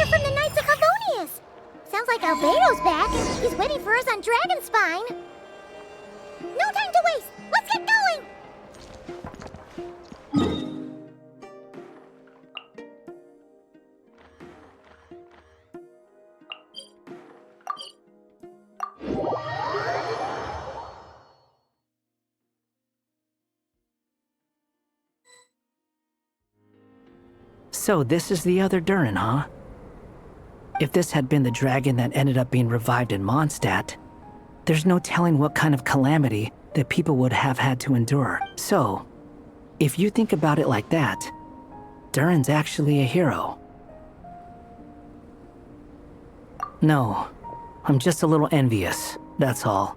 We're from the Knights of Favonius. Sounds like Albedo's back and he's waiting for us on Dragonspine. No time to waste! Let's get going! So this is the other Durin, huh? If this had been the dragon that ended up being revived in Mondstadt, there's no telling what kind of calamity that people would have had to endure. So, if you think about it like that, Durin's actually a hero. No, I'm just a little envious, that's all.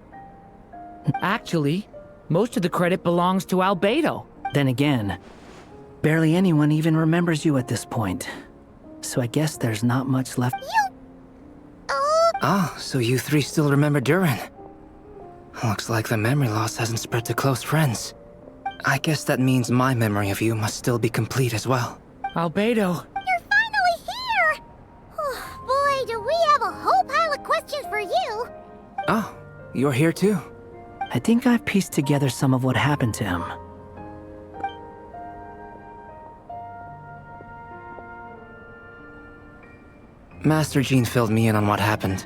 Actually, most of the credit belongs to Albedo. Then again, barely anyone even remembers you at this point. So I guess there's not much left. Ah, so you three still remember Durin. Looks like the memory loss hasn't spread to close friends. I guess that means my memory of you must still be complete as well. Albedo. You're finally here! Oh, boy, do we have a whole pile of questions for you! Oh, you're here too. I think I've pieced together some of what happened to him. Master Jean filled me in on what happened,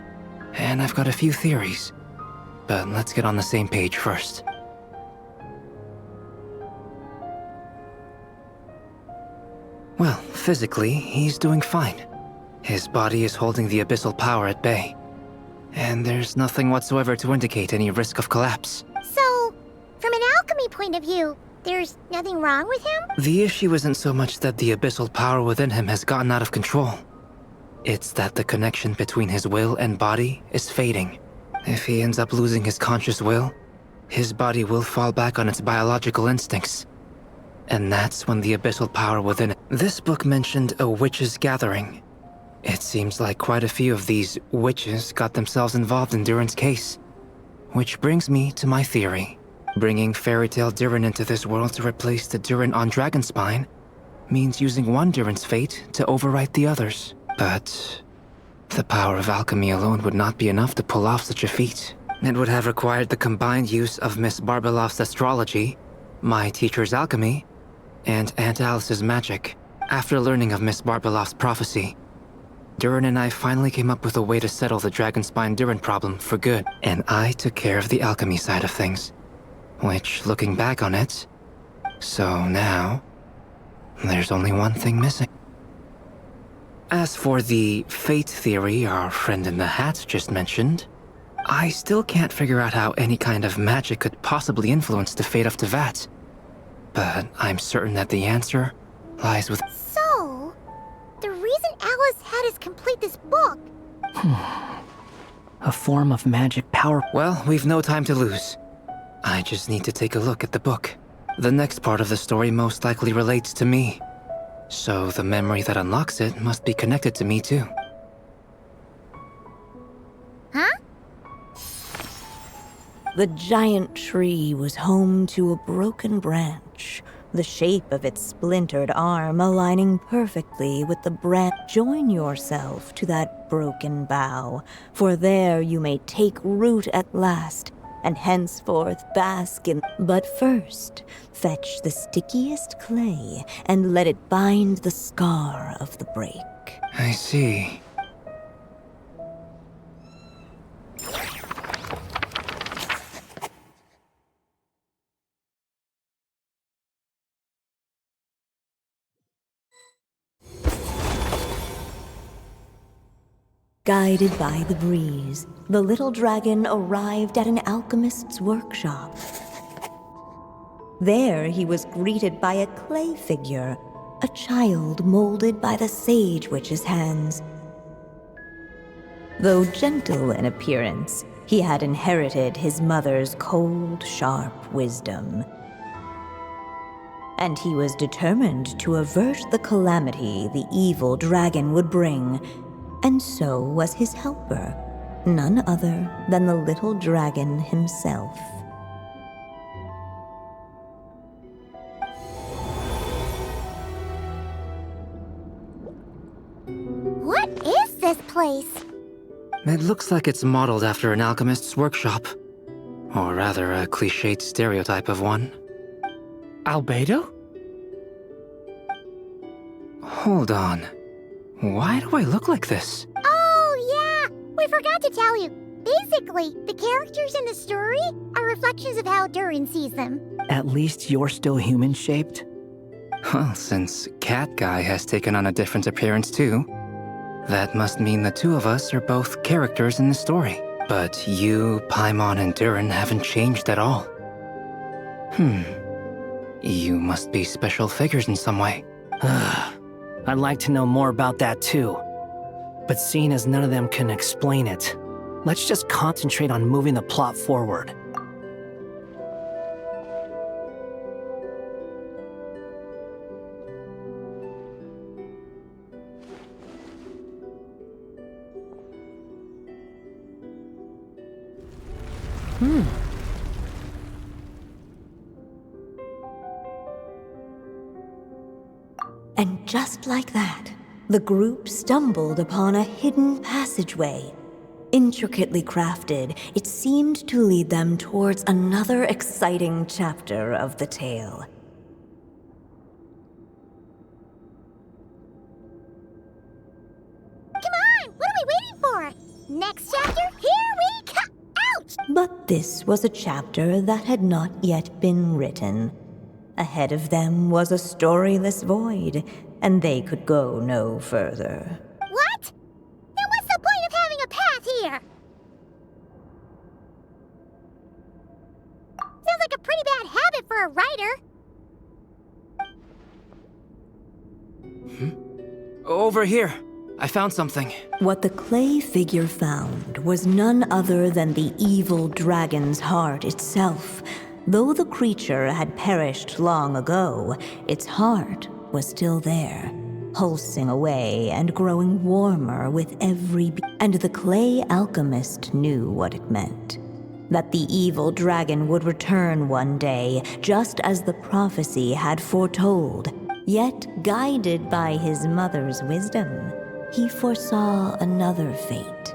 and I've got a few theories. But let's get on the same page first. Well, physically, he's doing fine. His body is holding the abyssal power at bay. And there's nothing whatsoever to indicate any risk of collapse. So, from an alchemy point of view, there's nothing wrong with him? The issue isn't so much that the abyssal power within him has gotten out of control. It's that the connection between his will and body is fading. If he ends up losing his conscious will, his body will fall back on its biological instincts. And that's when the abyssal power within it. This book mentioned a witches' gathering. It seems like quite a few of these witches got themselves involved in Durin's case. Which brings me to my theory. Bringing fairy tale Durin into this world to replace the Durin on Dragonspine means using one Durin's fate to overwrite the others. But the power of alchemy alone would not be enough to pull off such a feat. It would have required the combined use of Miss Barbeloff's astrology, my teacher's alchemy, and Aunt Alice's magic. After learning of Miss Barbeloff's prophecy, Durin and I finally came up with a way to settle the Dragonspine Durin problem for good, and I took care of the alchemy side of things. Which, looking back on it, so now, there's only one thing missing. As for the fate theory our friend in the hat just mentioned, I still can't figure out how any kind of magic could possibly influence the fate of Tevat. But I'm certain that the answer lies with... So, the reason Alice had us complete this book... A form of magic power. Well, we've no time to lose. I just need to take a look at the book. The next part of the story most likely relates to me. So the memory that unlocks it must be connected to me too. Huh? The giant tree was home to a broken branch, the shape of its splintered arm aligning perfectly with the branch. Join yourself to that broken bough, for there you may take root at last, and henceforth bask in... But first, fetch the stickiest clay and let it bind the scar of the break. I see. Guided by the breeze, the little dragon arrived at an alchemist's workshop. There he was greeted by a clay figure, a child molded by the sage witch's hands. Though gentle in appearance, he had inherited his mother's cold, sharp wisdom. And he was determined to avert the calamity the evil dragon would bring. And so was his helper, none other than the little dragon himself. What is place? It looks like it's modeled after an alchemist's workshop. Or rather, a cliched stereotype of one. Albedo? Hold on. Why do I look like this? Oh, yeah! We forgot to tell you. Basically, the characters in the story are reflections of how Durin sees them. At least you're still human-shaped? Well, since Cat Guy has taken on a different appearance too, that must mean the two of us are both characters in the story. But you, Paimon, and Durin haven't changed at all. You must be special figures in some way. I'd like to know more about that too. But seeing as none of them can explain it, let's just concentrate on moving the plot forward. And just like that, the group stumbled upon a hidden passageway. Intricately crafted, it seemed to lead them towards another exciting chapter of the tale. Come on! What are we waiting for? Next chapter? Here we come! Ouch! But this was a chapter that had not yet been written. Ahead of them was a storyless void, and they could go no further. What? Then what's the point of having a path here? Sounds like a pretty bad habit for a writer. Over here. I found something. What the clay figure found was none other than the evil dragon's heart itself. Though the creature had perished long ago, its heart was still there, pulsing away and growing warmer with every beat. And the clay alchemist knew what it meant. That the evil dragon would return one day, just as the prophecy had foretold. Yet, guided by his mother's wisdom, he foresaw another fate.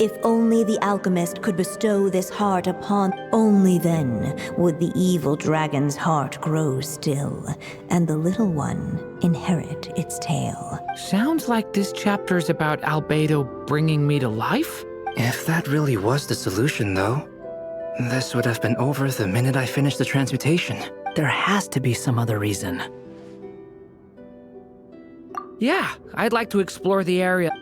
If only the alchemist could bestow this heart upon, only then would the evil dragon's heart grow still, and the little one inherit its tale. Sounds like this chapter's about Albedo bringing me to life? If that really was the solution, though, this would have been over the minute I finished the transmutation. There has to be some other reason. Yeah, I'd like to explore the area.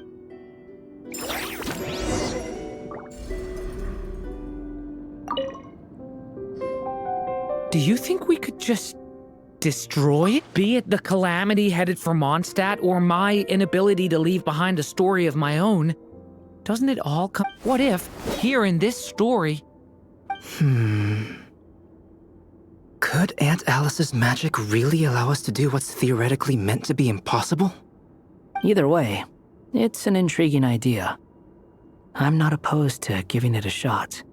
Do you think we could just destroy it? Be it the calamity headed for Mondstadt or my inability to leave behind a story of my own, doesn't it all come? What if, here in this story... Could Aunt Alice's magic really allow us to do what's theoretically meant to be impossible? Either way, it's an intriguing idea. I'm not opposed to giving it a shot.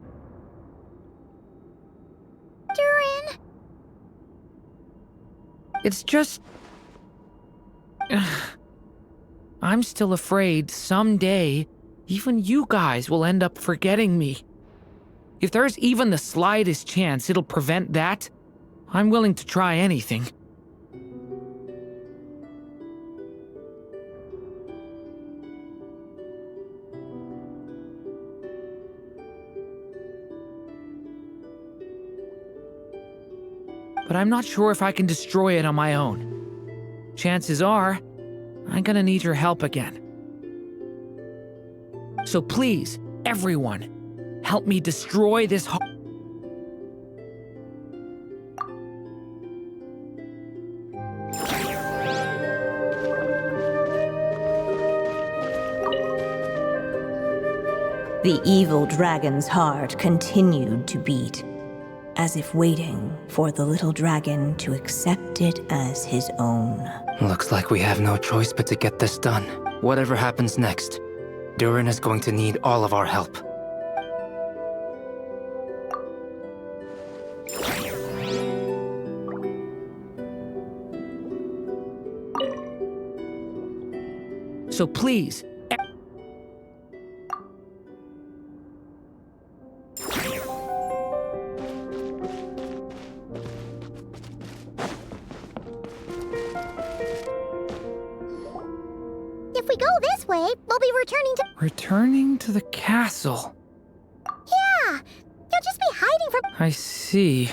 Durin! It's just... I'm still afraid someday, even you guys will end up forgetting me. If there's even the slightest chance it'll prevent that, I'm willing to try anything. But I'm not sure if I can destroy it on my own. Chances are, I'm gonna need your help again. So please, everyone, help me destroy this The evil dragon's heart continued to beat, as if waiting for the little dragon to accept it as his own. Looks like we have no choice but to get this done. Whatever happens next, Durin is going to need all of our help. So please, we go this way, we'll be returning to... Returning to the castle. Yeah! You'll just be hiding from... I see.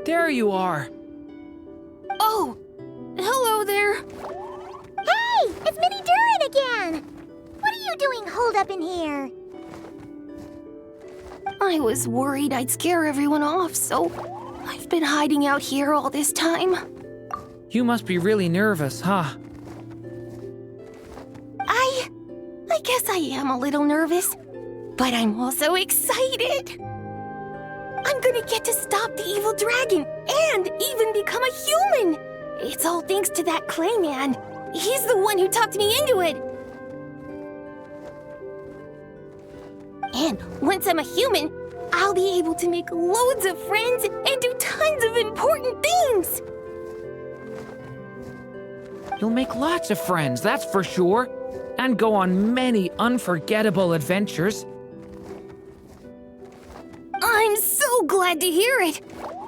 There you are. Oh, hello there. Hey! It's Mini Durin again! What are you doing holed up in here? I was worried I'd scare everyone off, so I've been hiding out here all this time. You must be really nervous, huh? I guess I am a little nervous, but I'm also excited. I'm gonna get to stop the evil dragon and even become a human. It's all thanks to that clay man. He's the one who talked me into it. And once I'm a human, I'll be able to make loads of friends and do tons of important things. You'll make lots of friends, that's for sure. And go on many unforgettable adventures. I'm so glad to hear it.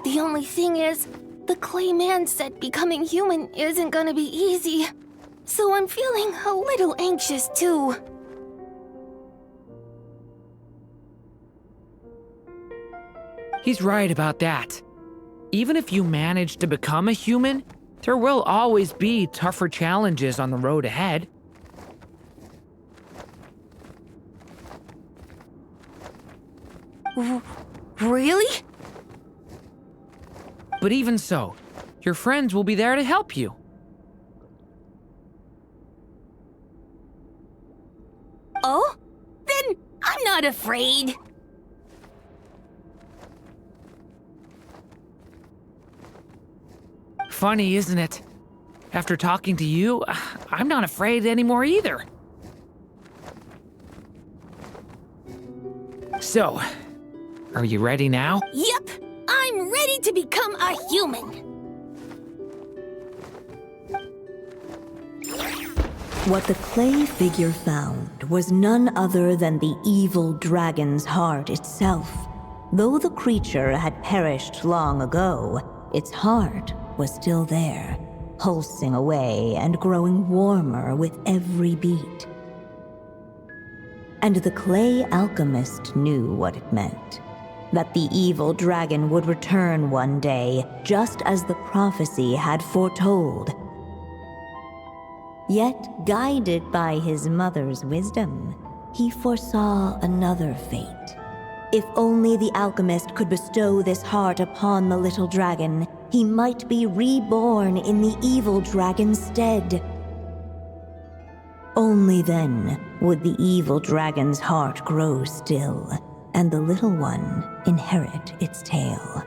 The only thing is, the clay man said becoming human isn't gonna be easy. So I'm feeling a little anxious too. He's right about that. Even if you manage to become a human, there will always be tougher challenges on the road ahead. Really? But even so, your friends will be there to help you. Oh? Then I'm not afraid. Funny, isn't it? After talking to you, I'm not afraid anymore either. So, are you ready now? Yep, I'm ready to become a human. What the clay figure found was none other than the evil dragon's heart itself. Though the creature had perished long ago, its heart was still there, pulsing away and growing warmer with every beat. And the clay alchemist knew what it meant. That the evil dragon would return one day, just as the prophecy had foretold. Yet, guided by his mother's wisdom, he foresaw another fate. If only the alchemist could bestow this heart upon the little dragon, he might be reborn in the evil dragon's stead. Only then would the evil dragon's heart grow still, and the little one inherit its tale.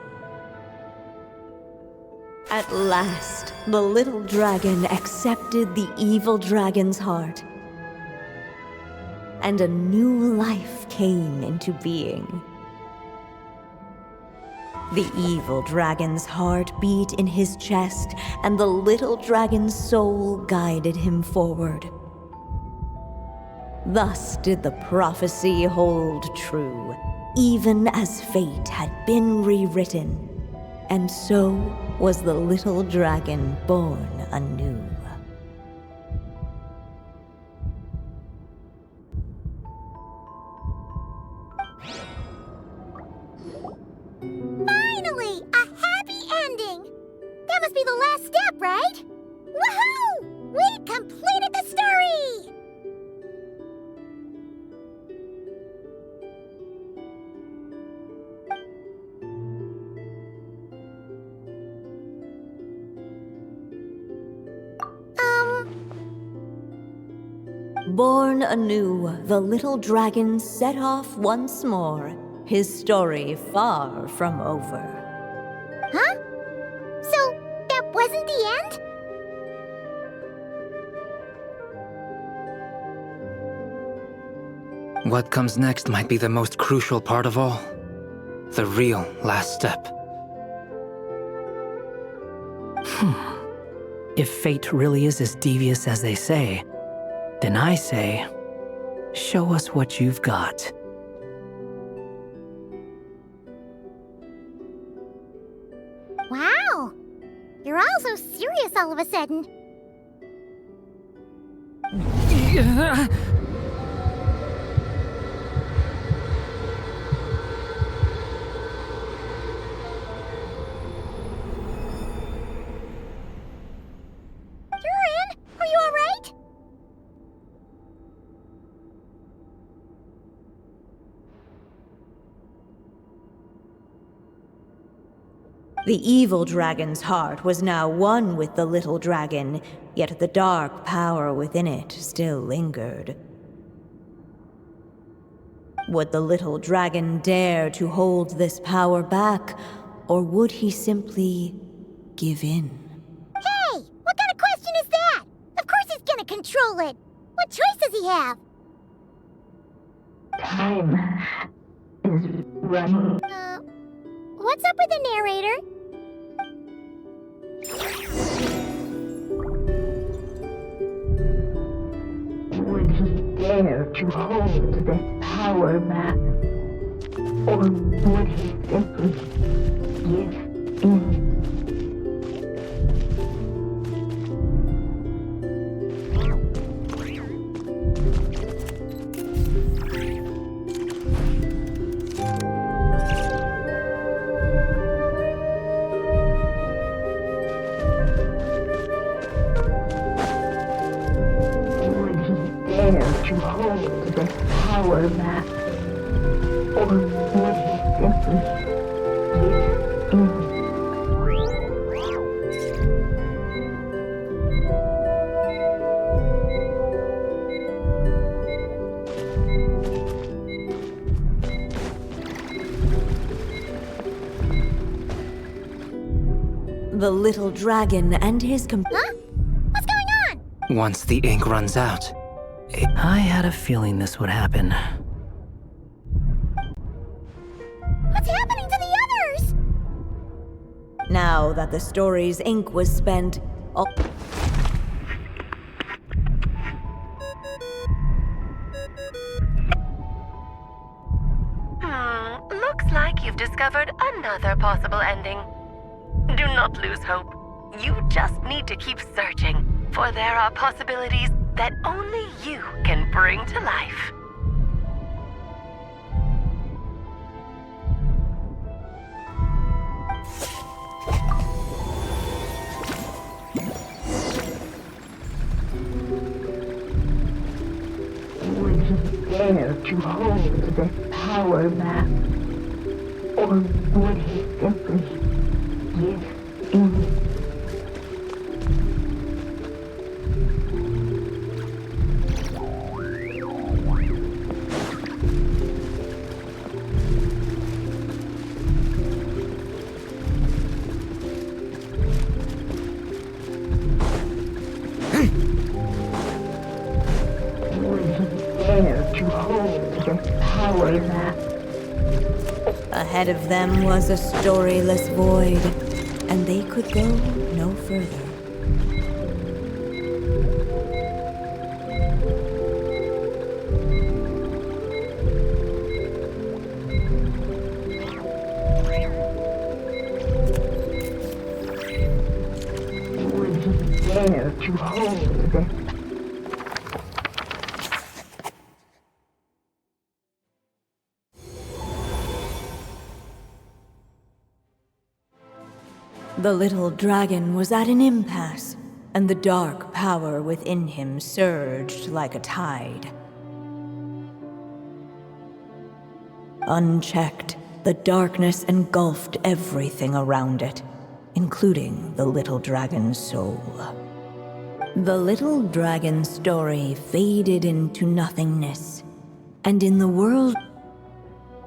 At last, the little dragon accepted the evil dragon's heart, and a new life came into being. The evil dragon's heart beat in his chest, and the little dragon's soul guided him forward. Thus did the prophecy hold true, even as fate had been rewritten, and so was the little dragon born anew. Finally! A happy ending! That must be the last step, right? Woohoo! We completed the story! Born anew, the little dragon set off once more, his story far from over. Huh? So, that wasn't the end? What comes next might be the most crucial part of all. The real last step. If fate really is as devious as they say, then I say, show us what you've got. Wow! You're all so serious all of a sudden. Durin, are you all right? The evil dragon's heart was now one with the little dragon, yet the dark power within it still lingered. Would the little dragon dare to hold this power back, or would he simply give in? Hey! What kind of question is that? Of course he's gonna control it! What choice does he have? Time is running. What's up with the narrator? Would he dare to hold this power back? Or would he simply give in? To hold this power back, or would he simply give in? The little dragon and his Huh? What's going on? Once the ink runs out, I had a feeling this would happen. What's happening to the others? Now that the story's ink was spent, Looks like you've discovered another possible ending. Do not lose hope. You just need to keep searching, for there are possibilities that only you can bring to life. Would he dare to hold this power back? Or would he simply give in? To hold this power back. ahead of them was a storyless void, and they could go no further. Would he dare to hold this? The little dragon was at an impasse, and the dark power within him surged like a tide. Unchecked, the darkness engulfed everything around it, including the little dragon's soul. The little dragon's story faded into nothingness, and in the world...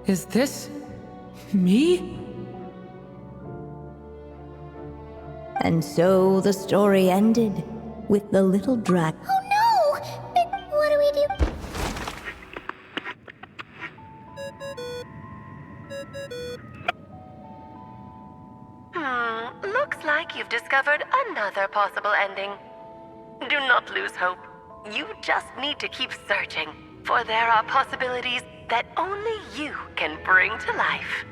Is this me? And so the story ended, with the little dragon... Oh no! But what do we do? Looks like you've discovered another possible ending. Do not lose hope. You just need to keep searching, for there are possibilities that only you can bring to life.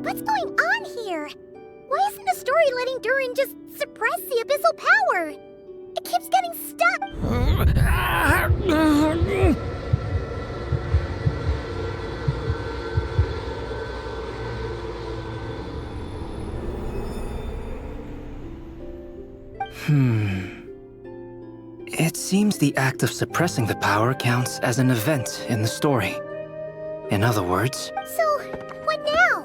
What's going on here? Why isn't the story letting Durin just suppress the abyssal power? It keeps getting stuck. It seems the act of suppressing the power counts as an event in the story. In other words, So, what now?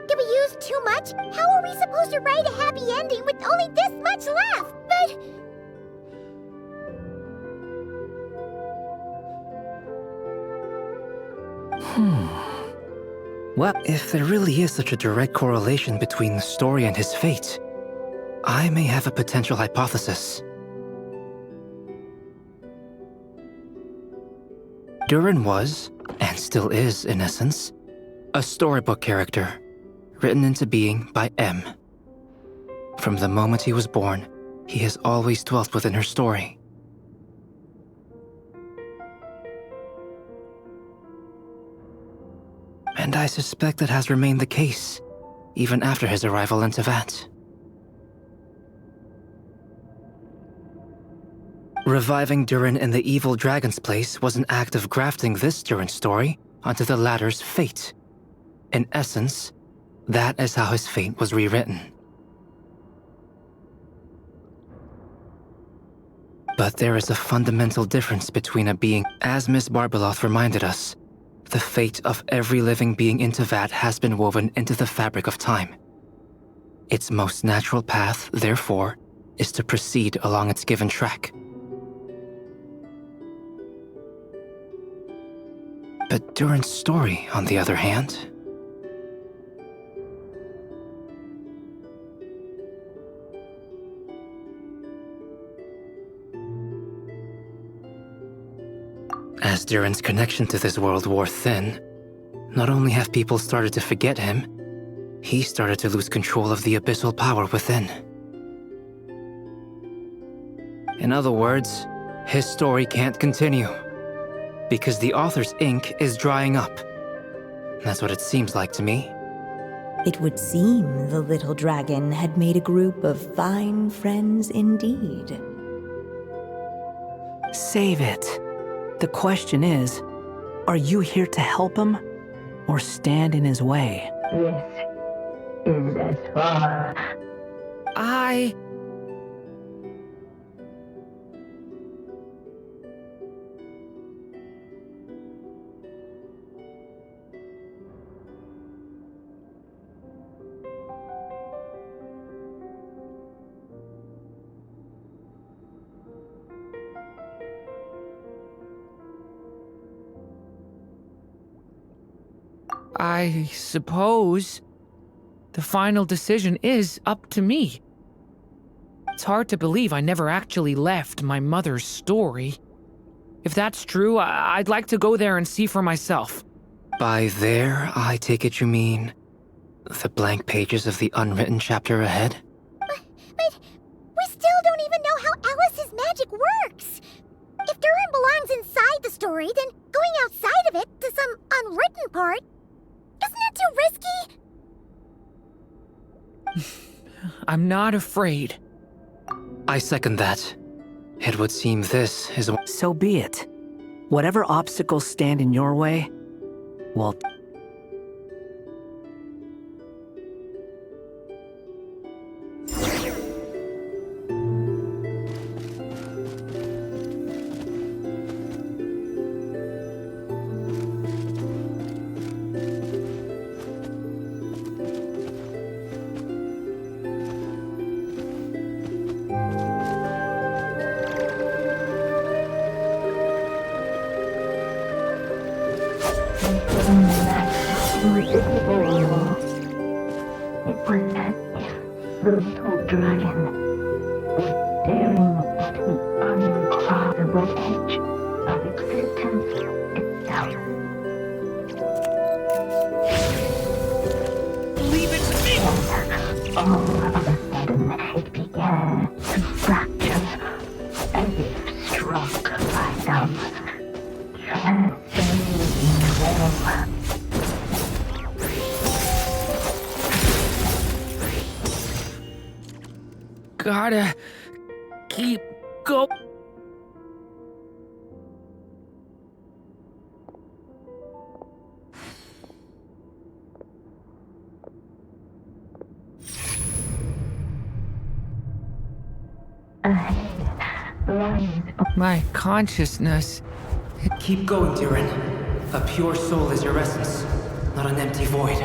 Did we use too much? How are we supposed to write a happy ending with only this much left? But... well, if there really is such a direct correlation between the story and his fate, I may have a potential hypothesis. Durin was, and still is in essence, a storybook character, written into being by M. From the moment he was born, he has always dwelt within her story. And I suspect that has remained the case, even after his arrival in Tevat. Reviving Durin in the evil dragon's place was an act of grafting this Durin story onto the latter's fate. In essence, that is how his fate was rewritten. But there is a fundamental difference between a being, as Miss Barbeloth reminded us. The fate of every living being in Tevat has been woven into the fabric of time. Its most natural path, therefore, is to proceed along its given track. But Durin's story, on the other hand, as Durin's connection to this world wore thin, not only have people started to forget him, he started to lose control of the abyssal power within. In other words, his story can't continue, because the author's ink is drying up. That's what it seems like to me. It would seem the little dragon had made a group of fine friends indeed. Save it. The question is, are you here to help him or stand in his way? This is as far. I suppose the final decision is up to me. It's hard to believe I never actually left my mother's story. If that's true, I'd like to go there and see for myself. By there, I take it you mean the blank pages of the unwritten chapter ahead? But we still don't even know how Alice's magic works. If Durin belongs inside the story, then going outside of it to some unwritten part, isn't that too risky? I'm not afraid. I second that. It would seem this is... So be it. Whatever obstacles stand in your way, well, Invisible. It was as if the little dragon was staring at the uncrossable edge of existence itself. Leave it to me! And all of a sudden, it began to fracture, as if struck by some transcending wall. Gotta keep going. My consciousness. Keep going, Durin. A pure soul is your essence, not an empty void.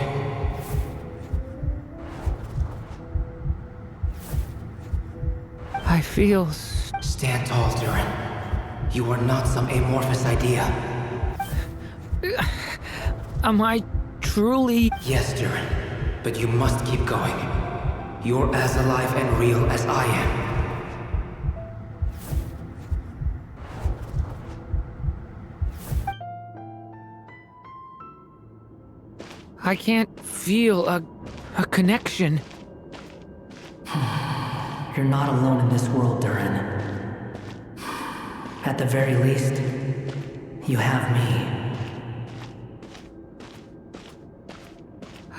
I feel. Stand tall, Durin. You are not some amorphous idea. Am I truly. Yes, Durin, but you must keep going. You're as alive and real as I am. I can't feel a connection. You're not alone in this world, Durin. At the very least, you have me.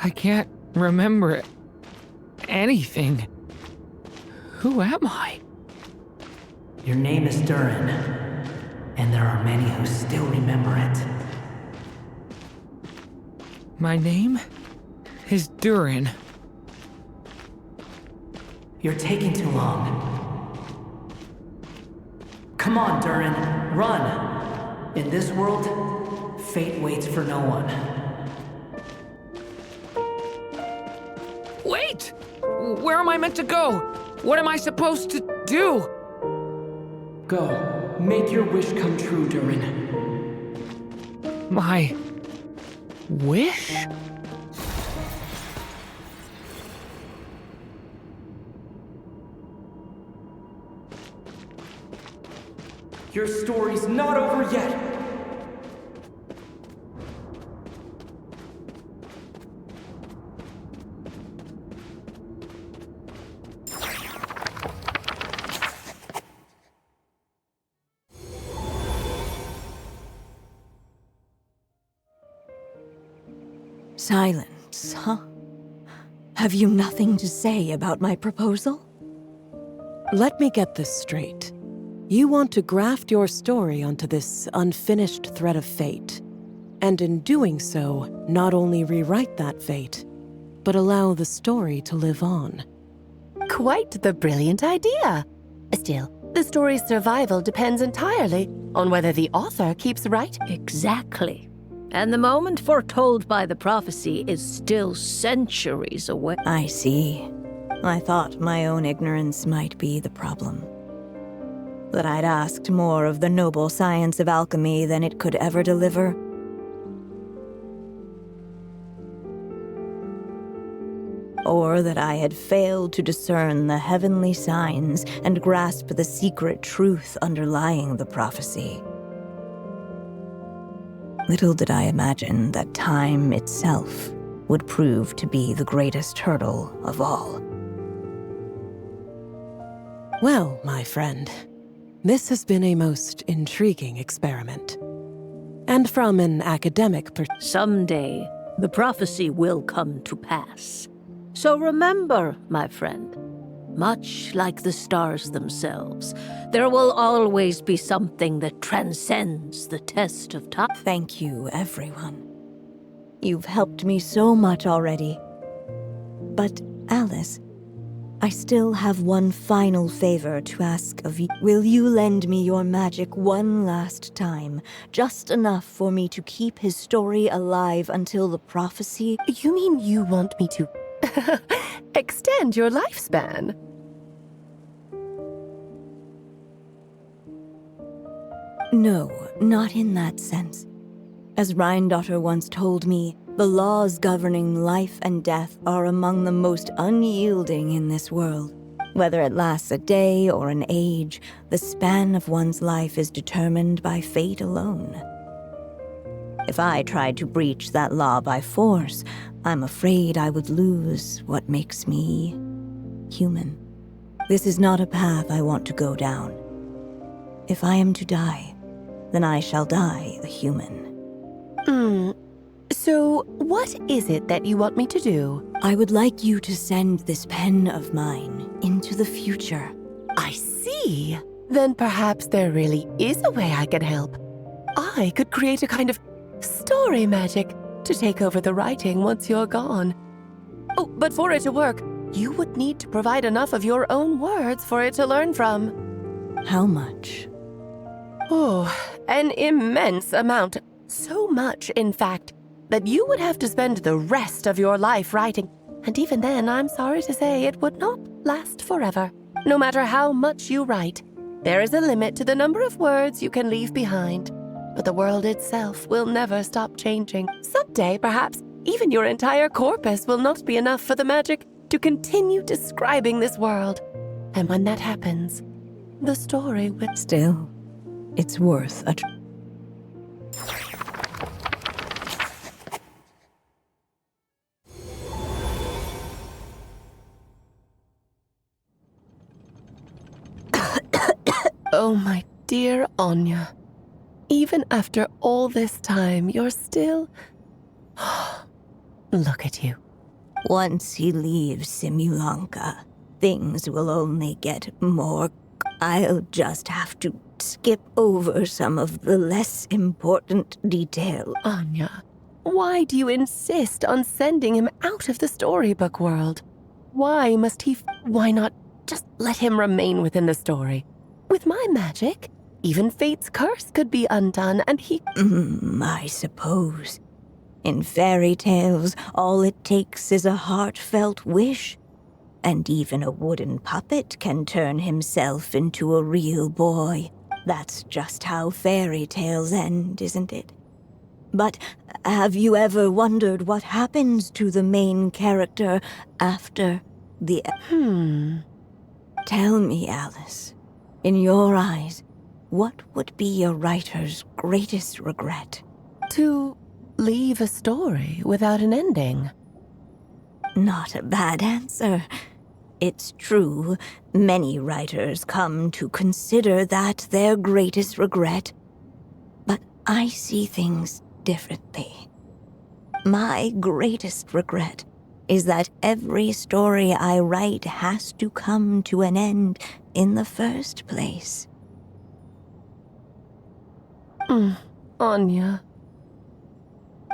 I can't remember anything. Who am I? Your name is Durin, and there are many who still remember it. My name is Durin. You're taking too long. Come on, Durin, run! In this world, fate waits for no one. Wait! Where am I meant to go? What am I supposed to do? Go. Make your wish come true, Durin. My wish? Your story's not over yet! Silence, huh? Have you nothing to say about my proposal? Let me get this straight. You want to graft your story onto this unfinished thread of fate, and in doing so, not only rewrite that fate, but allow the story to live on. Quite the brilliant idea. Still, the story's survival depends entirely on whether the author keeps writing. Exactly. And the moment foretold by the prophecy is still centuries away. I see. I thought my own ignorance might be the problem. That I'd asked more of the noble science of alchemy than it could ever deliver. Or that I had failed to discern the heavenly signs and grasp the secret truth underlying the prophecy. Little did I imagine that time itself would prove to be the greatest hurdle of all. Well, my friend, this has been a most intriguing experiment. And from an academic perspective, Someday, the prophecy will come to pass. So remember, my friend, much like the stars themselves, there will always be something that transcends the test of time. Thank you, everyone. You've helped me so much already. But, Alice, I still have one final favor to ask of you. Will you lend me your magic one last time, just enough for me to keep his story alive until the prophecy? You mean you want me to extend your lifespan? No, not in that sense. As Rhindaughter once told me, the laws governing life and death are among the most unyielding in this world. Whether it lasts a day or an age, the span of one's life is determined by fate alone. If I tried to breach that law by force, I'm afraid I would lose what makes me human. This is not a path I want to go down. If I am to die, then I shall die a human. So, what is it that you want me to do? I would like you to send this pen of mine into the future. I see. Then perhaps there really is a way I can help. I could create a kind of story magic to take over the writing once you're gone. Oh, but for it to work, you would need to provide enough of your own words for it to learn from. How much? Oh, an immense amount. So much, in fact, that you would have to spend the rest of your life writing. And even then, I'm sorry to say, it would not last forever. No matter how much you write, there is a limit to the number of words you can leave behind. But the world itself will never stop changing. Someday, perhaps, even your entire corpus will not be enough for the magic to continue describing this world. And when that happens, the story will... Still, it's worth a try. Oh, my dear Anya. Even after all this time, you're still... Look at you. Once he leaves Simulanka, things will only get more... I'll just have to skip over some of the less important detail. Anya, why do you insist on sending him out of the storybook world? Why must he... Why not just let him remain within the story? With my magic, even Fate's curse could be undone, and he... I suppose. In fairy tales, all it takes is a heartfelt wish. And even a wooden puppet can turn himself into a real boy. That's just how fairy tales end, isn't it? But have you ever wondered what happens to the main character after the... Tell me, Alice. In your eyes, what would be a writer's greatest regret? To leave a story without an ending. Not a bad answer. It's true, many writers come to consider that their greatest regret. But I see things differently. My greatest regret is that every story I write has to come to an end in the first place. Anya.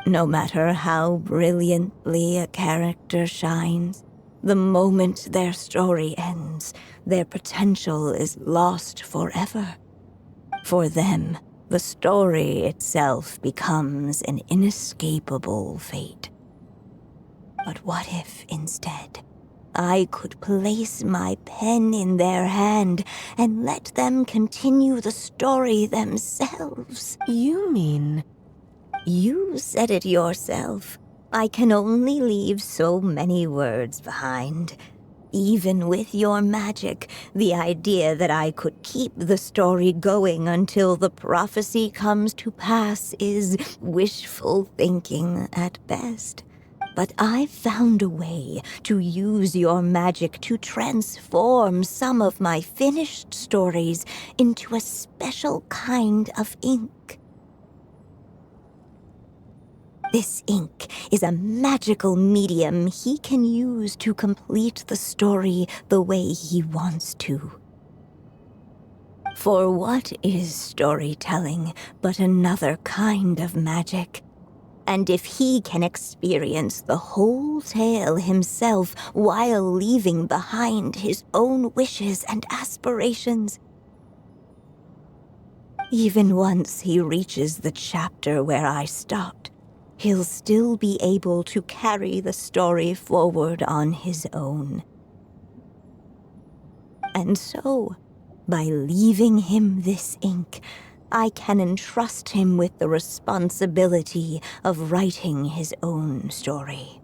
No matter how brilliantly a character shines, the moment their story ends, their potential is lost forever. For them, the story itself becomes an inescapable fate. But what if, instead, I could place my pen in their hand and let them continue the story themselves? You mean... You said it yourself. I can only leave so many words behind. Even with your magic, the idea that I could keep the story going until the prophecy comes to pass is wishful thinking at best. But I've found a way to use your magic to transform some of my finished stories into a special kind of ink. This ink is a magical medium he can use to complete the story the way he wants to. For what is storytelling but another kind of magic? And if he can experience the whole tale himself while leaving behind his own wishes and aspirations, even once he reaches the chapter where I stopped, he'll still be able to carry the story forward on his own. And so, by leaving him this ink, I can entrust him with the responsibility of writing his own story.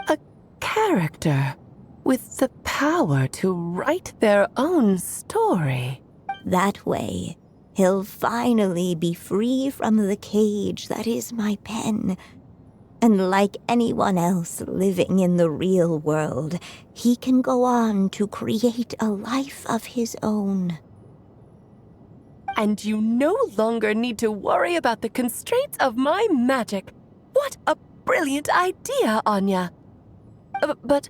A character with the power to write their own story. That way, he'll finally be free from the cage that is my pen. And like anyone else living in the real world, he can go on to create a life of his own. And you no longer need to worry about the constraints of my magic. What a brilliant idea, Anya. But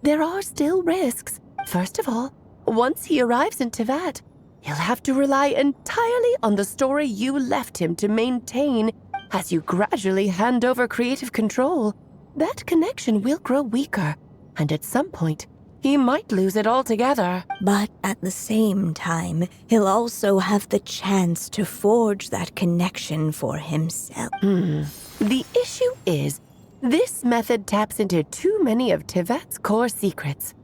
there are still risks. First of all, once he arrives in Teyvat, he'll have to rely entirely on the story you left him to maintain. As you gradually hand over creative control, that connection will grow weaker, and at some point, he might lose it altogether. But at the same time, he'll also have the chance to forge that connection for himself. The issue is, this method taps into too many of Teyvat's core secrets.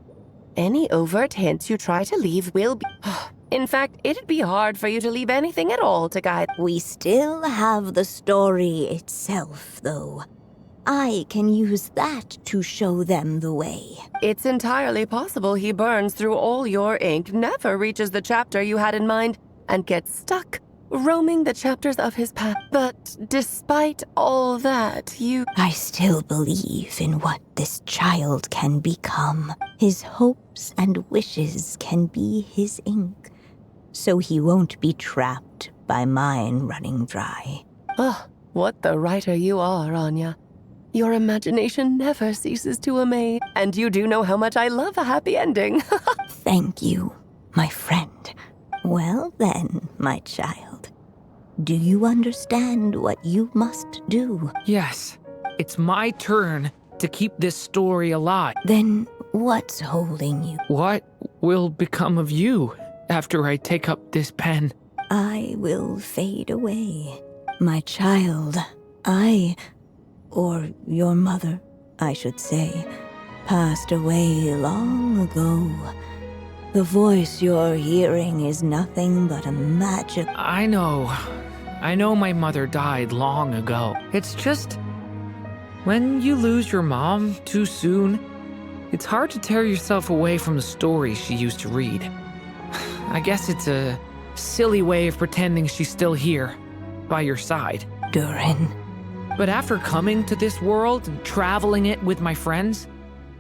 Any overt hints you try to leave will be... In fact, it'd be hard for you to leave anything at all to guide. We still have the story itself, though. I can use that to show them the way. It's entirely possible he burns through all your ink, never reaches the chapter you had in mind, and gets stuck, roaming the chapters of his past. But despite all that, I still believe in what this child can become. His hopes and wishes can be his ink, so he won't be trapped by mine running dry. Oh, what the writer you are, Anya. Your imagination never ceases to amaze, and you do know how much I love a happy ending. Thank you, my friend. Well then, my child, do you understand what you must do? Yes, it's my turn to keep this story alive. Then what's holding you? What will become of you after I take up this pen? I will fade away. My child, or your mother, I should say, passed away long ago. The voice you're hearing is nothing but a magic... I know my mother died long ago. It's just, when you lose your mom too soon, it's hard to tear yourself away from the stories she used to read. I guess it's a silly way of pretending she's still here, by your side. Durin. But after coming to this world and traveling it with my friends,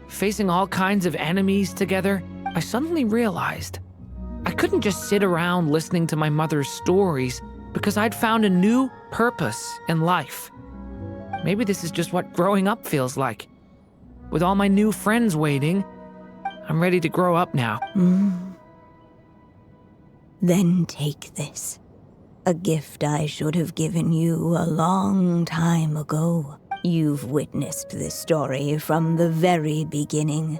facing all kinds of enemies together, I suddenly realized I couldn't just sit around listening to my mother's stories because I'd found a new purpose in life. Maybe this is just what growing up feels like. With all my new friends waiting, I'm ready to grow up now. Then take this. A gift I should have given you a long time ago. You've witnessed this story from the very beginning.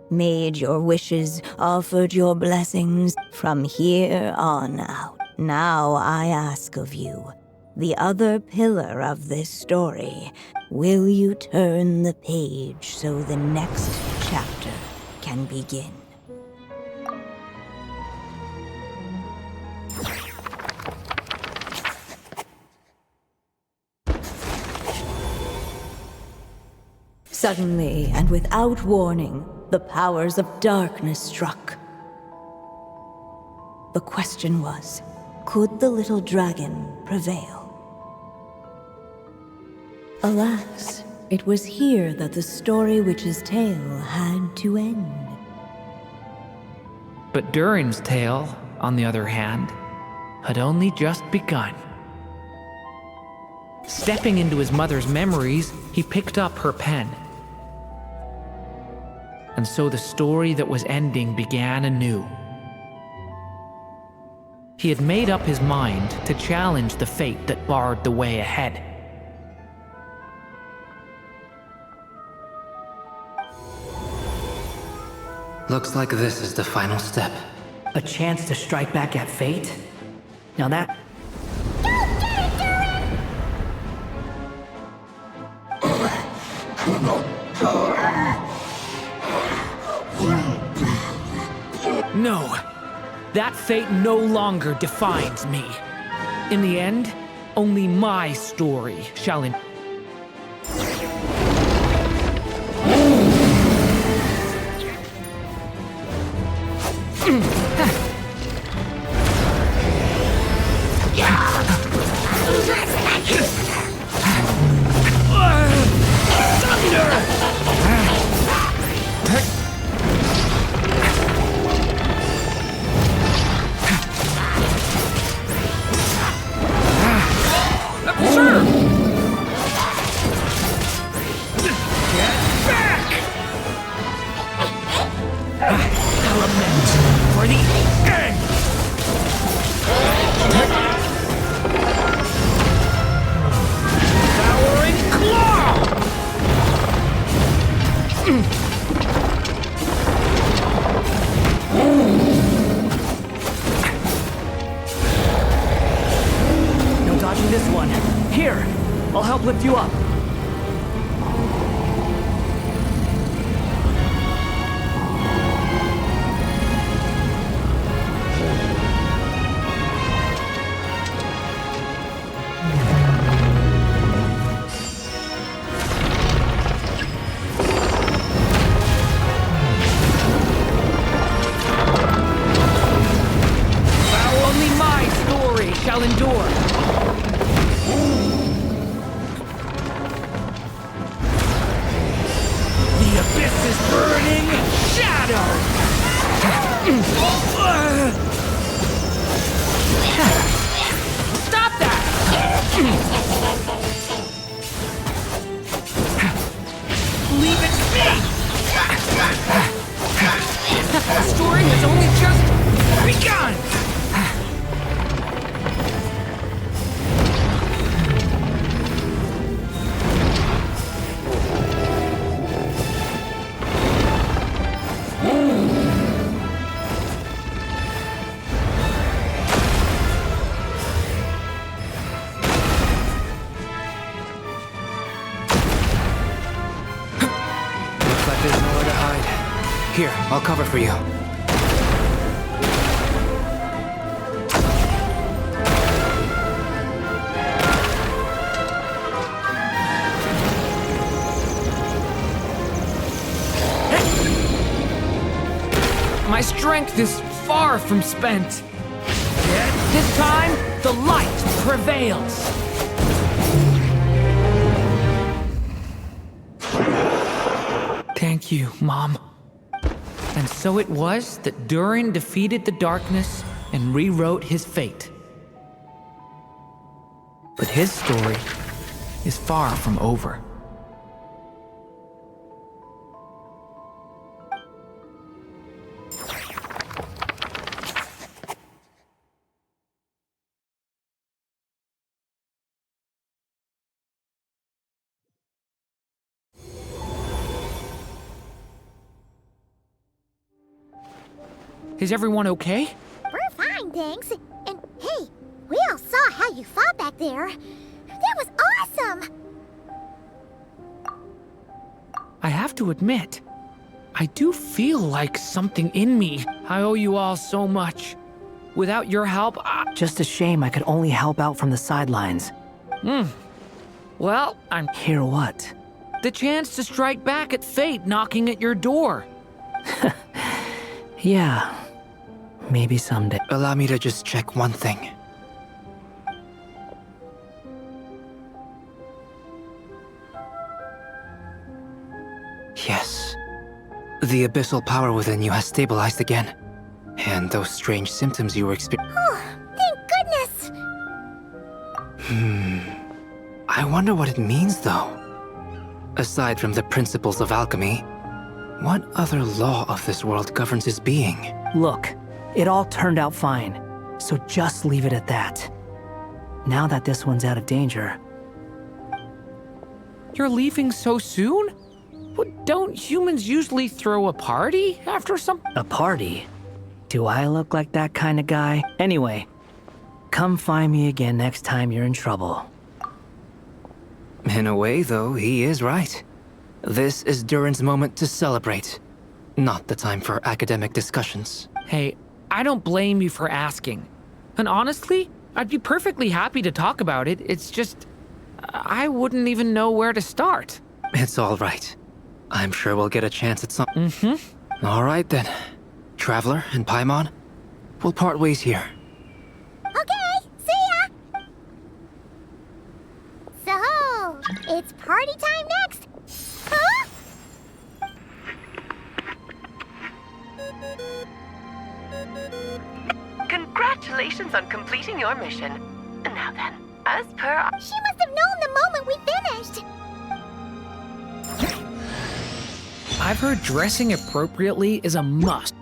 Made your wishes, offered your blessings from here on out. Now I ask of you, the other pillar of this story, will you turn the page so the next chapter can begin? Suddenly, and without warning, the powers of darkness struck. The question was, could the little dragon prevail? Alas, it was here that the story witch's tale had to end. But Durin's tale, on the other hand, had only just begun. Stepping into his mother's memories, he picked up her pen. And so the story that was ending began anew. He had made up his mind to challenge the fate that barred the way ahead. Looks like this is the final step. A chance to strike back at fate? Now that... No! that fate no longer defines me. In the end, only my story shall This one. Here, I'll help lift you up. only my story shall endure. The abyss is burning shadow! Stop that! Leave it to me! The story has only just begun! There's nowhere to hide. Here, I'll cover for you. My strength is far from spent. Yet this time, the light prevails. Thank you, Mom. And so it was that Durin defeated the darkness and rewrote his fate. But his story is far from over. Is everyone okay? We're fine, thanks. And hey, we all saw how you fought back there. That was awesome! I have to admit, I do feel like something in me. I owe you all so much. Without your help, Just a shame I could only help out from the sidelines. Well, I'm Hear what? the chance to strike back at fate knocking at your door. Yeah, maybe someday. Allow me to just check one thing. Yes. The abyssal power within you has stabilized again. And those strange symptoms you were experiencing. Oh, thank goodness! I wonder what it means, though. Aside from the principles of alchemy, what other law of this world governs his being? Look, it all turned out fine, so just leave it at that. Now that this one's out of danger. You're leaving so soon? What, don't humans usually throw a party after some? A party? Do I look like that kind of guy? Anyway, come find me again next time you're in trouble. In a way, though, he is right. This is Durin's moment to celebrate, not the time for academic discussions. Hey, I don't blame you for asking. And honestly, I'd be perfectly happy to talk about it. It's just, I wouldn't even know where to start. It's all right. I'm sure we'll get a chance at some. All right then. Traveler and Paimon, we'll part ways here. Okay, see ya! So, it's party time next? Huh? Congratulations on completing your mission. Now then, as per... She must have known the moment we finished! I've heard dressing appropriately is a must.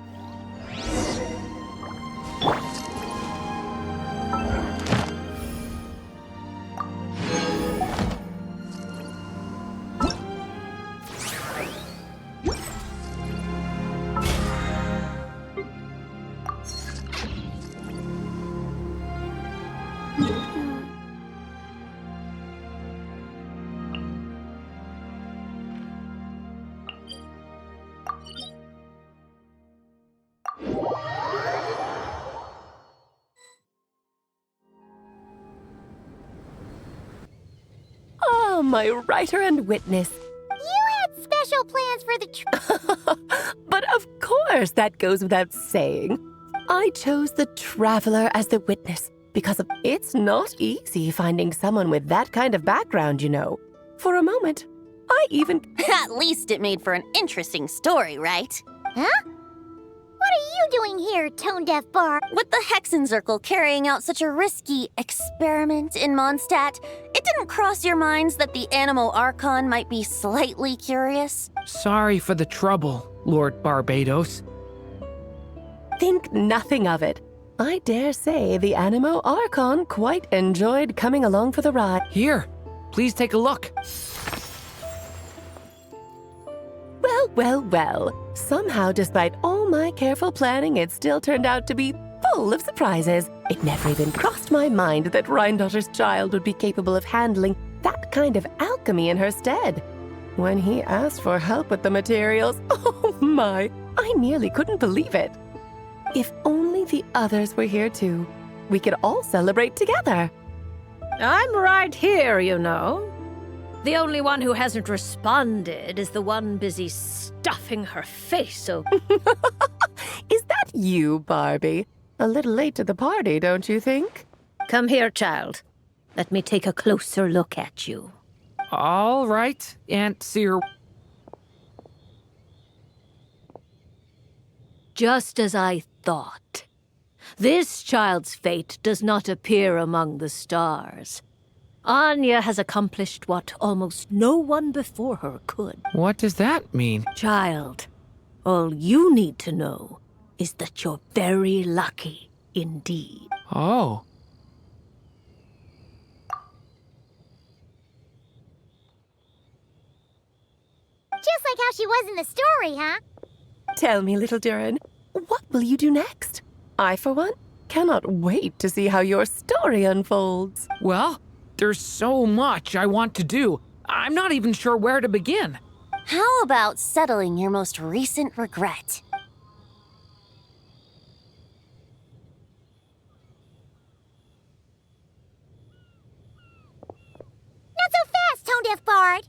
Oh, my writer and witness. You had special plans for the But of course, that goes without saying. I chose the traveler as the witness because it's not easy finding someone with that kind of background, you know. For a moment, I even... At least it made for an interesting story, right? Huh? What are you doing here, tone-deaf Bard? With the Hexenzirkel carrying out such a risky experiment in Mondstadt, it didn't cross your minds that the Animo Archon might be slightly curious? Sorry for the trouble, Lord Barbados. Think nothing of it. I dare say the Animo Archon quite enjoyed coming along for the ride. Here, please take a look. Well, well, well. Somehow, despite all my careful planning, it still turned out to be full of surprises. It never even crossed my mind that Rhindotter's child would be capable of handling that kind of alchemy in her stead. When he asked for help with the materials, oh my, I nearly couldn't believe it. If only the others were here too, we could all celebrate together. I'm right here, you know. The only one who hasn't responded is the one busy stuffing her face open. Is that you, Barbie? A little late to the party, don't you think? Come here, child. Let me take a closer look at you. All right, Aunt Seer. Just as I thought. This child's fate does not appear among the stars. Anya has accomplished what almost no one before her could. What does that mean? Child, all you need to know is that you're very lucky indeed. Oh. Just like how she was in the story, huh? Tell me, little Durin, what will you do next? I, for one, cannot wait to see how your story unfolds. Well, there's so much I want to do. I'm not even sure where to begin. How about settling your most recent regret? Not so fast, tone-deaf Bard!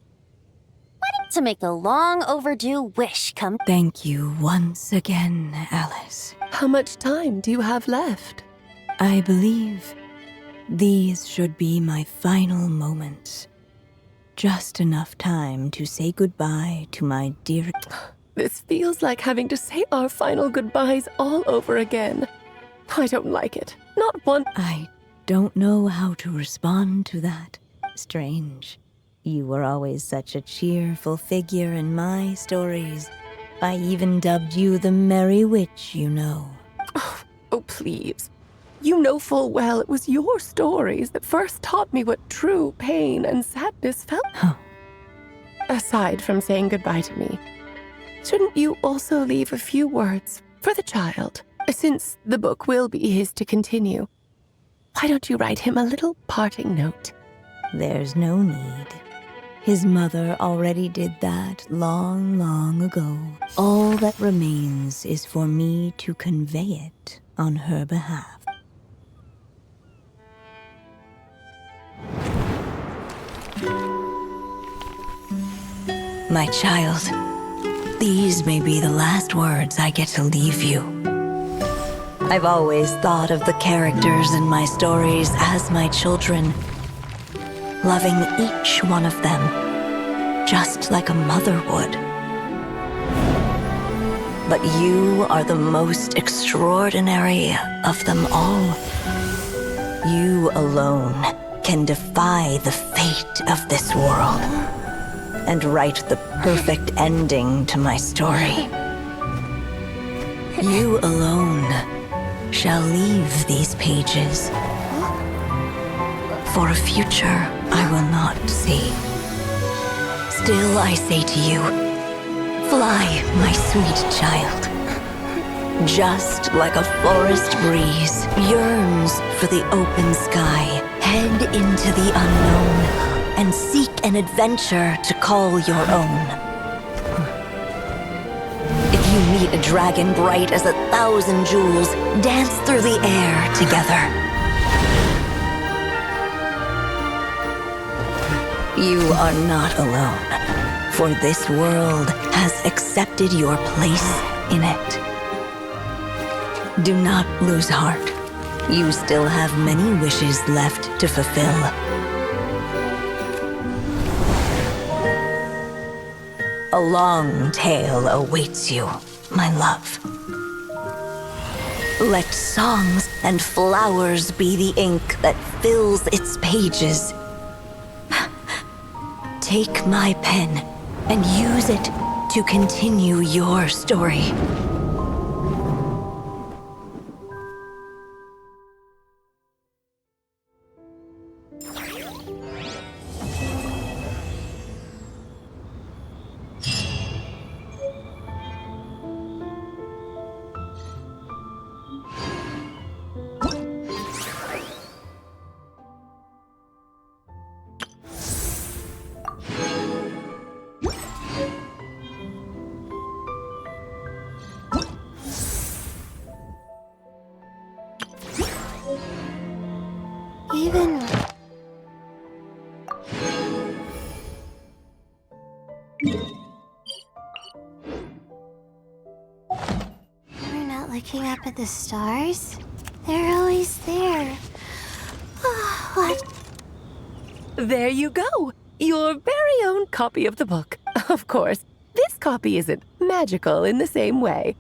To make a long overdue wish come. Thank you once again, Alice. How much time do you have left? I believe these should be my final moments. Just enough time to say goodbye to my dear... This feels like having to say our final goodbyes all over again. I don't like it. Not one... I don't know how to respond to that. Strange. You were always such a cheerful figure in my stories. I even dubbed you the Merry Witch, you know. Oh, please. You know full well it was your stories that first taught me what true pain and sadness felt. Aside from saying goodbye to me, shouldn't you also leave a few words for the child? Since the book will be his to continue, why don't you write him a little parting note? There's no need. His mother already did that long, long ago. All that remains is for me to convey it on her behalf. My child, these may be the last words I get to leave you. I've always thought of the characters in my stories as my children, loving each one of them, just like a mother would. But you are the most extraordinary of them all. You alone can defy the fate of this world and write the perfect ending to my story. You alone shall leave these pages for a future I will not see. Still I say to you, fly, my sweet child. Just like a forest breeze yearns for the open sky, head into the unknown and seek an adventure to call your own. If you meet a dragon bright as 1,000 jewels, dance through the air together. You are not alone, for this world has accepted your place in it. Do not lose heart. You still have many wishes left to fulfill. A long tale awaits you, my love. Let songs and flowers be the ink that fills its pages. Take my pen and use it to continue your story. We're not looking up at the stars? They're always there. What? There you go! Your very own copy of the book. Of course, this copy isn't magical in the same way.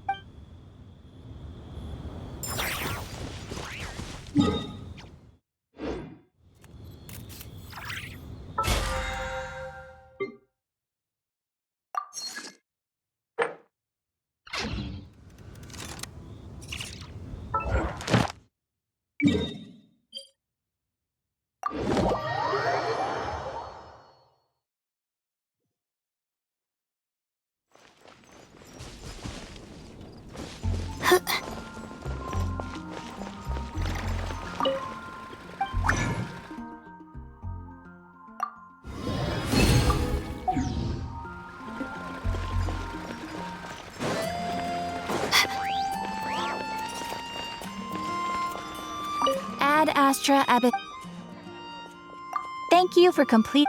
Ad Astra Abbot. Thank you for complete.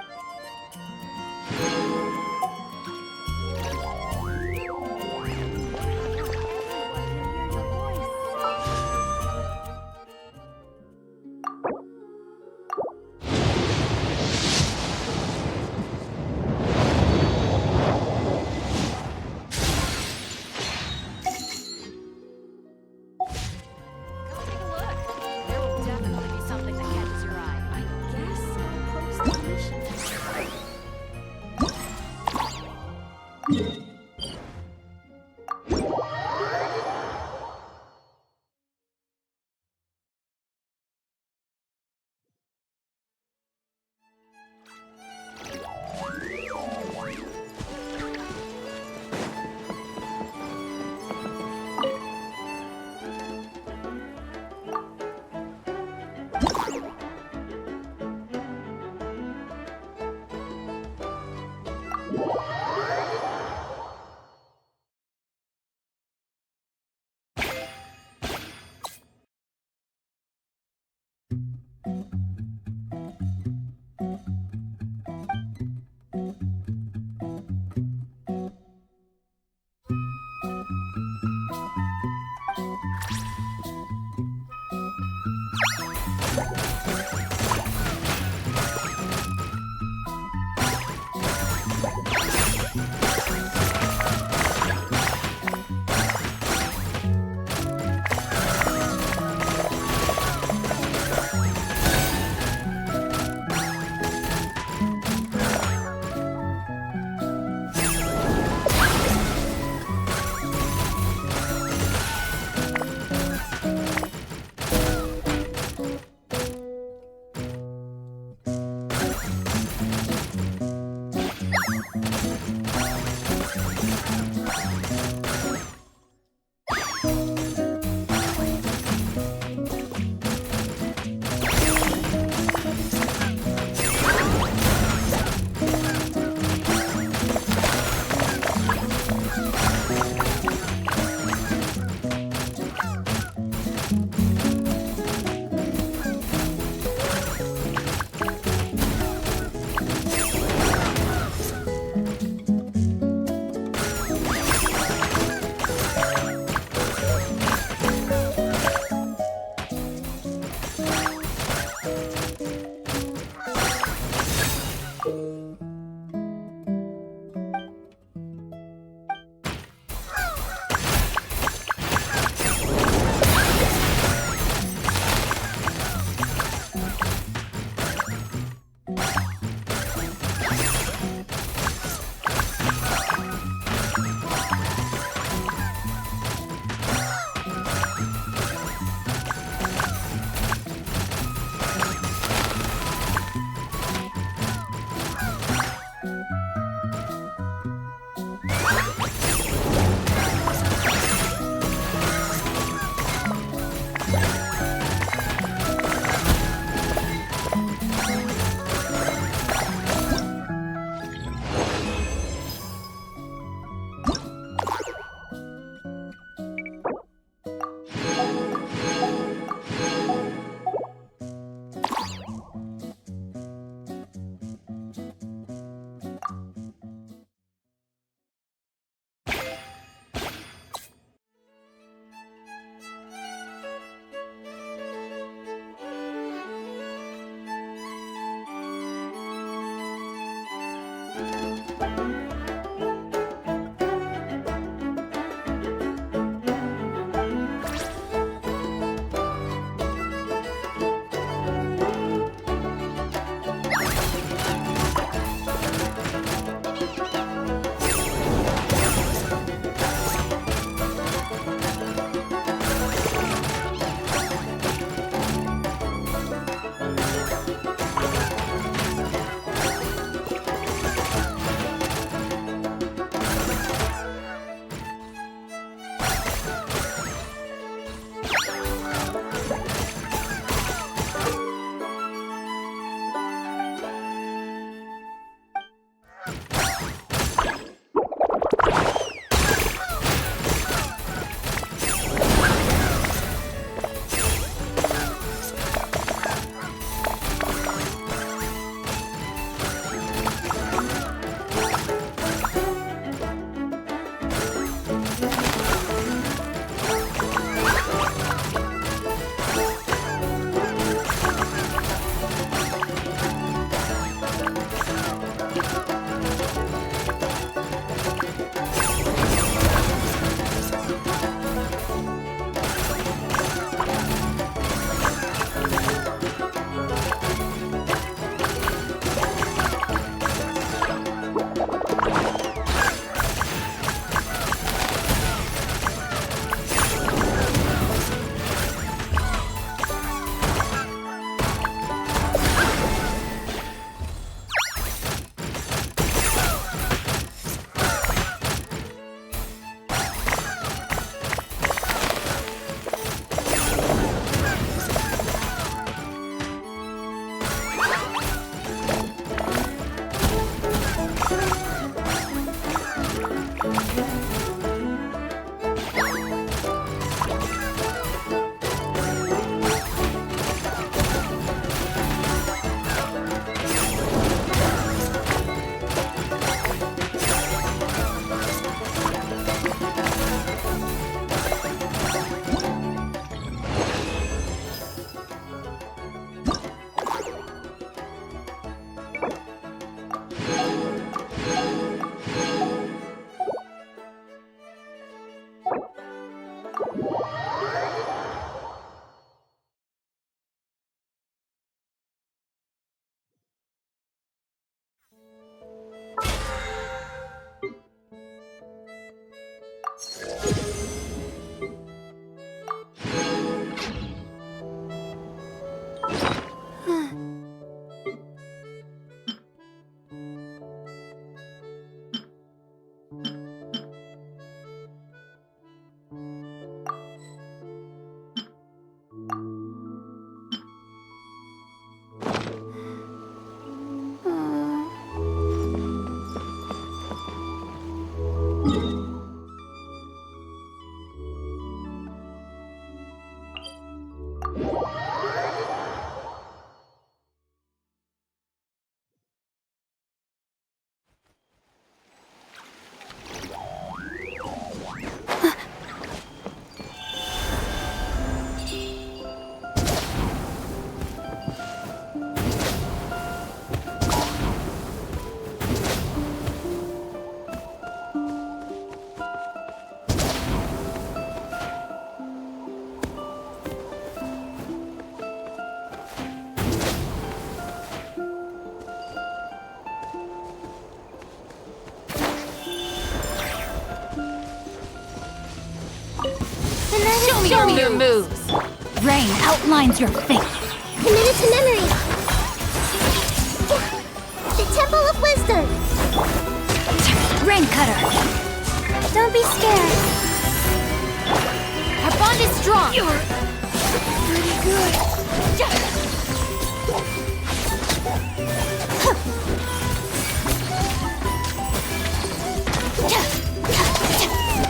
me your moves! Rain outlines your fate. Commit it to memory. The Temple of Wisdom. Rain Cutter. Don't be scared. Our bond is strong. You're pretty good.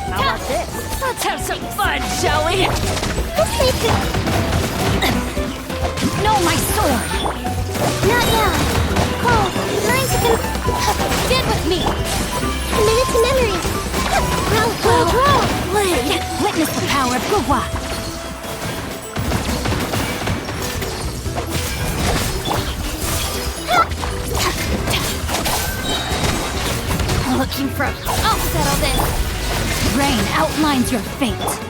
How about this? Let's have some fun, shall we? This makes it... No, my sword! Not now. Cole, learn to stand with me. Commit it to memory. Roll. Blade. Witness the power of Gugwa. Looking for... I'll settle this. Rain outlines your fate.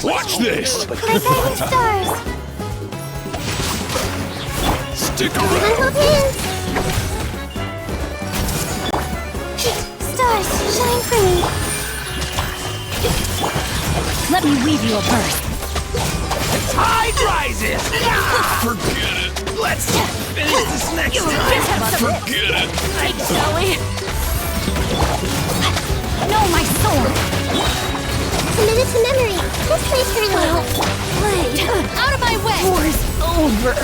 Watch this! My guiding stars! Stick Everyone around! hold hands! Stars, shine for me! Let me weave you a burst. Tide rises! Forget it! Let's finish this next time! Forget it! Shall we? No, my sword! Commit it to memory. This place hurt a little. Blade, out of my way! War's over.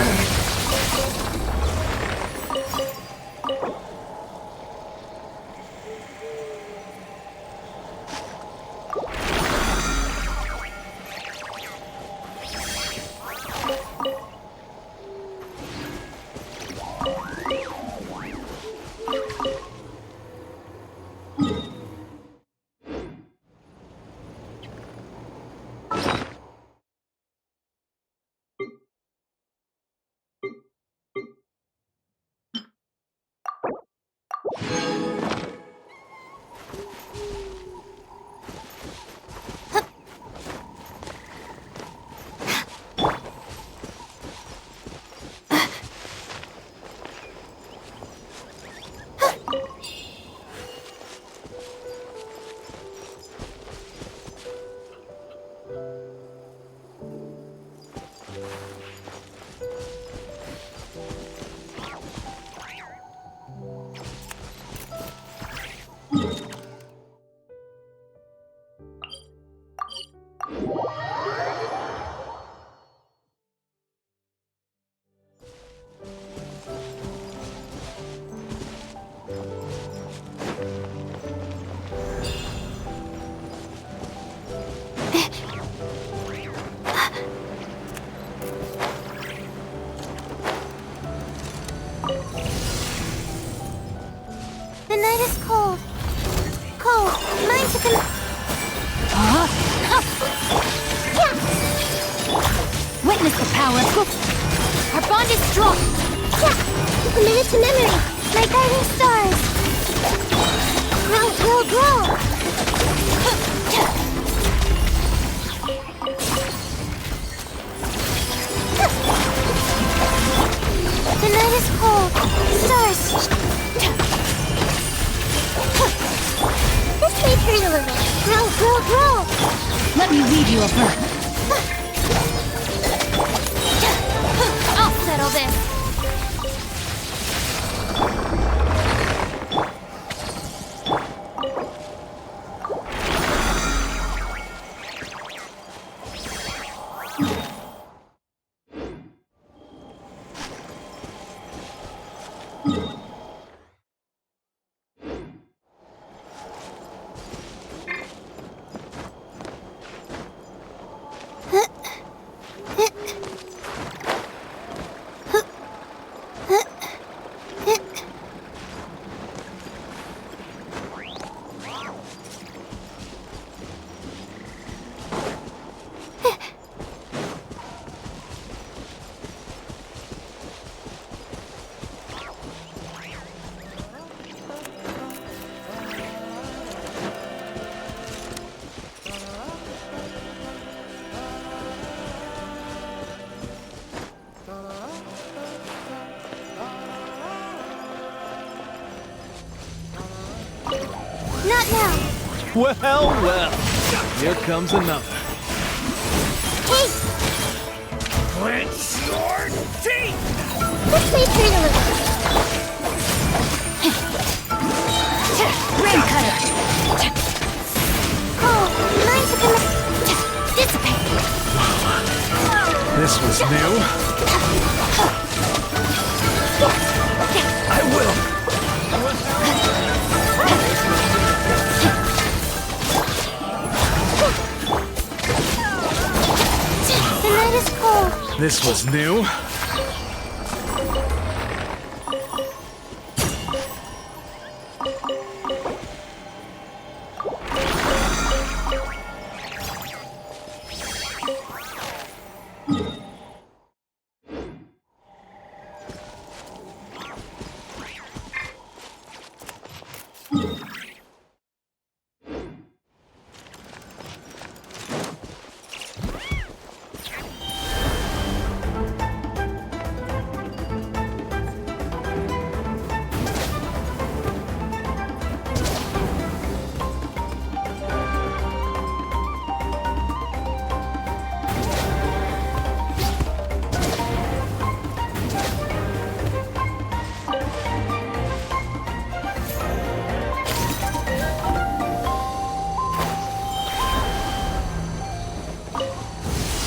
The night is cold. Cold. Mine to the... Huh? Yeah. Witness the power of Guk. Our bond is strong. Yeah. Commit it to memory. My guiding stars. Grow. The night is cold. Stars. This may hurt a little. Grow. Let me weave you a bird. I'll settle this. Well, well. Here comes another. Hey, Clench your teeth! this may hurt a little. Rain cutter. Oh, mine to come. Dissipate. This was new. I will. The night is cold. This was new.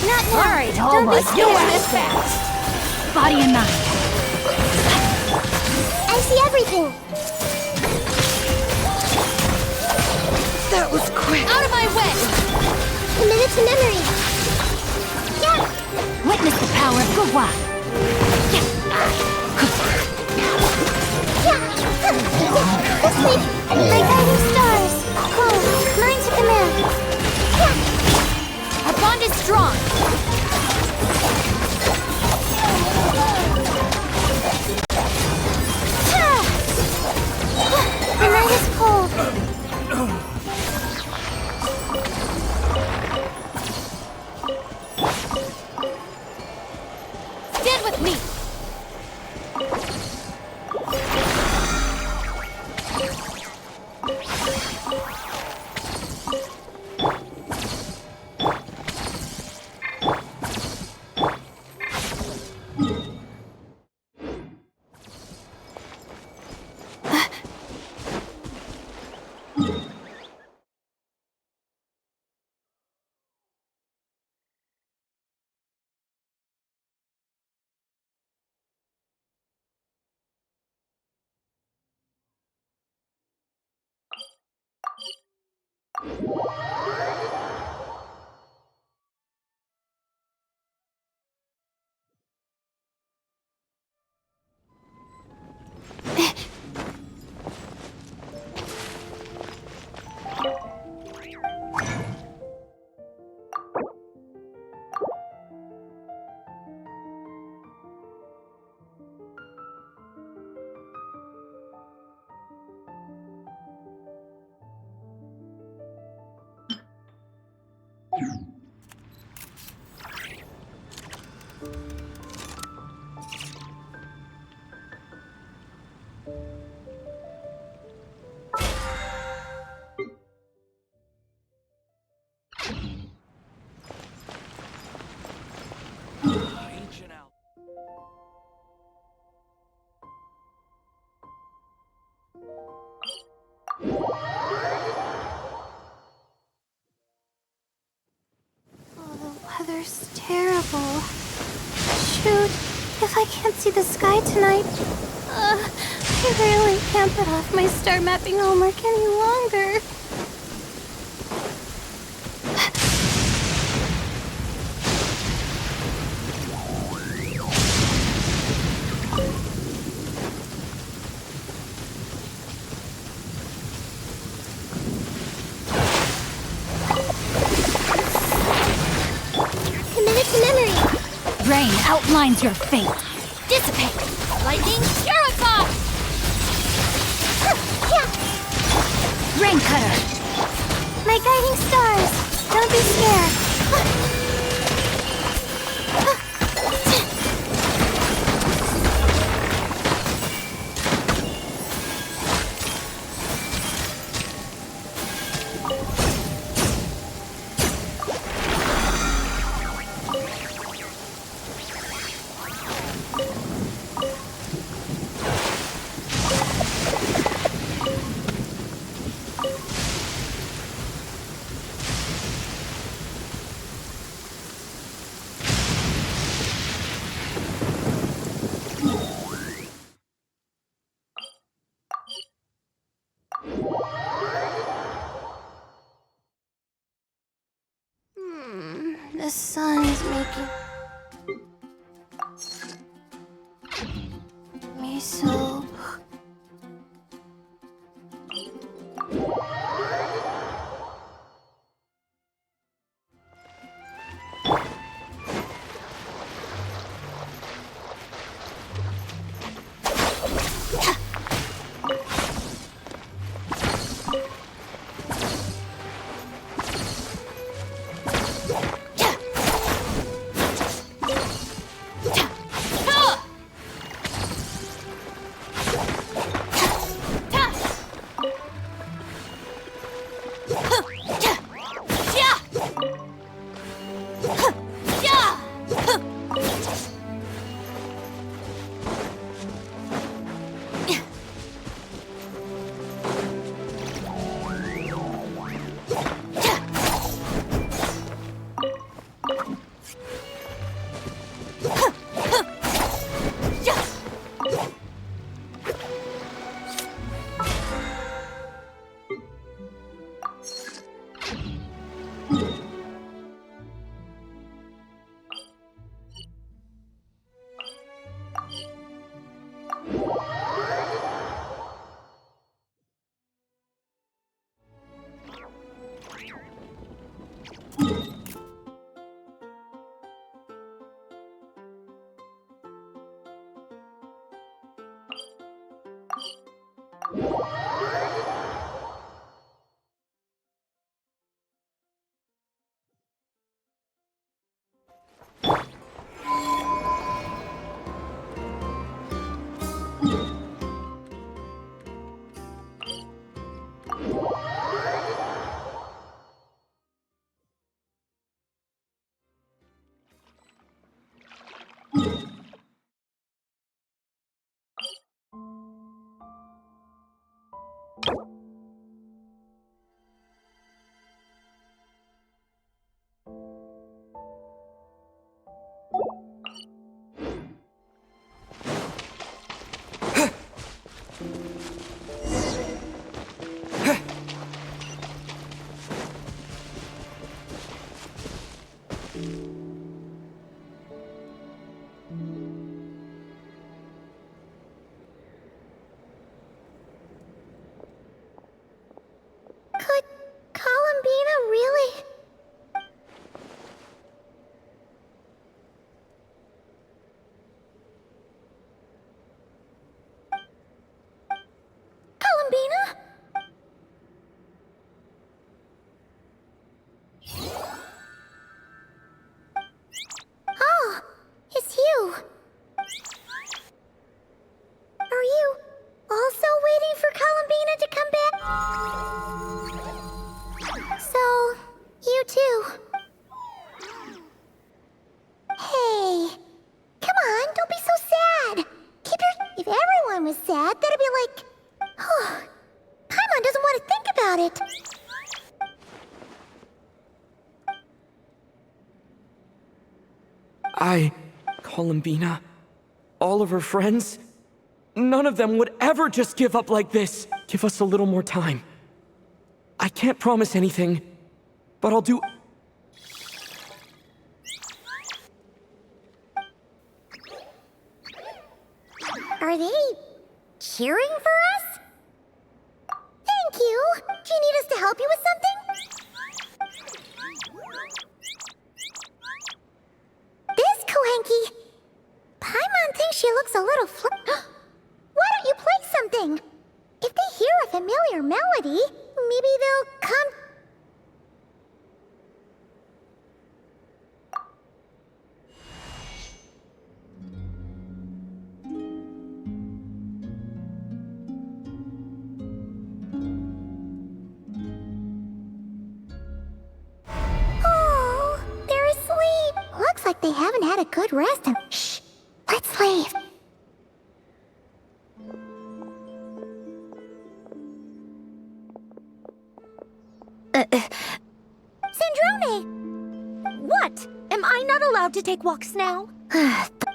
Not now. Alright, Don't be almost scared. doing this fast. Body and mind. I see everything. That was quick. Out of my way! Committed to memory. Yeah. Witness the power of Gugwa. Yeah. This way. My guiding stars. Cool. Mine to command. Yeah. Our bond is strong. The night is cold. Stand with me. Oh, the weather's terrible. Shoot, if I can't see the sky tonight, I really can't put off my star mapping homework any longer. Committed to memory. Rain outlines your fate. Dissipate. Lightning purify! Yeah. Rain cutter! My guiding stars. Don't be scared. The sun is making me so... Could Columbina really... Columbina? Oh, it's you. Are you also waiting for Columbina to come back? So, you too. Hey, come on, don't be so sad. Keep your... If everyone was sad, that'd be like... Oh, Paimon doesn't want to think about it. Columbina, all of her friends, none of them would ever just give up like this. Give us a little more time. I can't promise anything, but I'll do... Are they cheering for us? Thank you. Do you need us to help you with something? This Kohenki. Paimon thinks she looks a little Why don't you play something? If they hear a familiar melody, maybe they'll come... Oh, they're asleep. Looks like they haven't had a good rest and... Shh, let's leave. Sandrone! What? Am I not allowed to take walks now?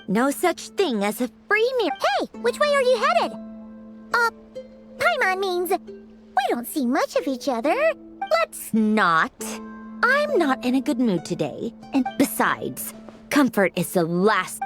No such thing as a free meal. Hey, which way are you headed? Paimon means we don't see much of each other. Let's not. I'm not in a good mood today. And besides, comfort is the last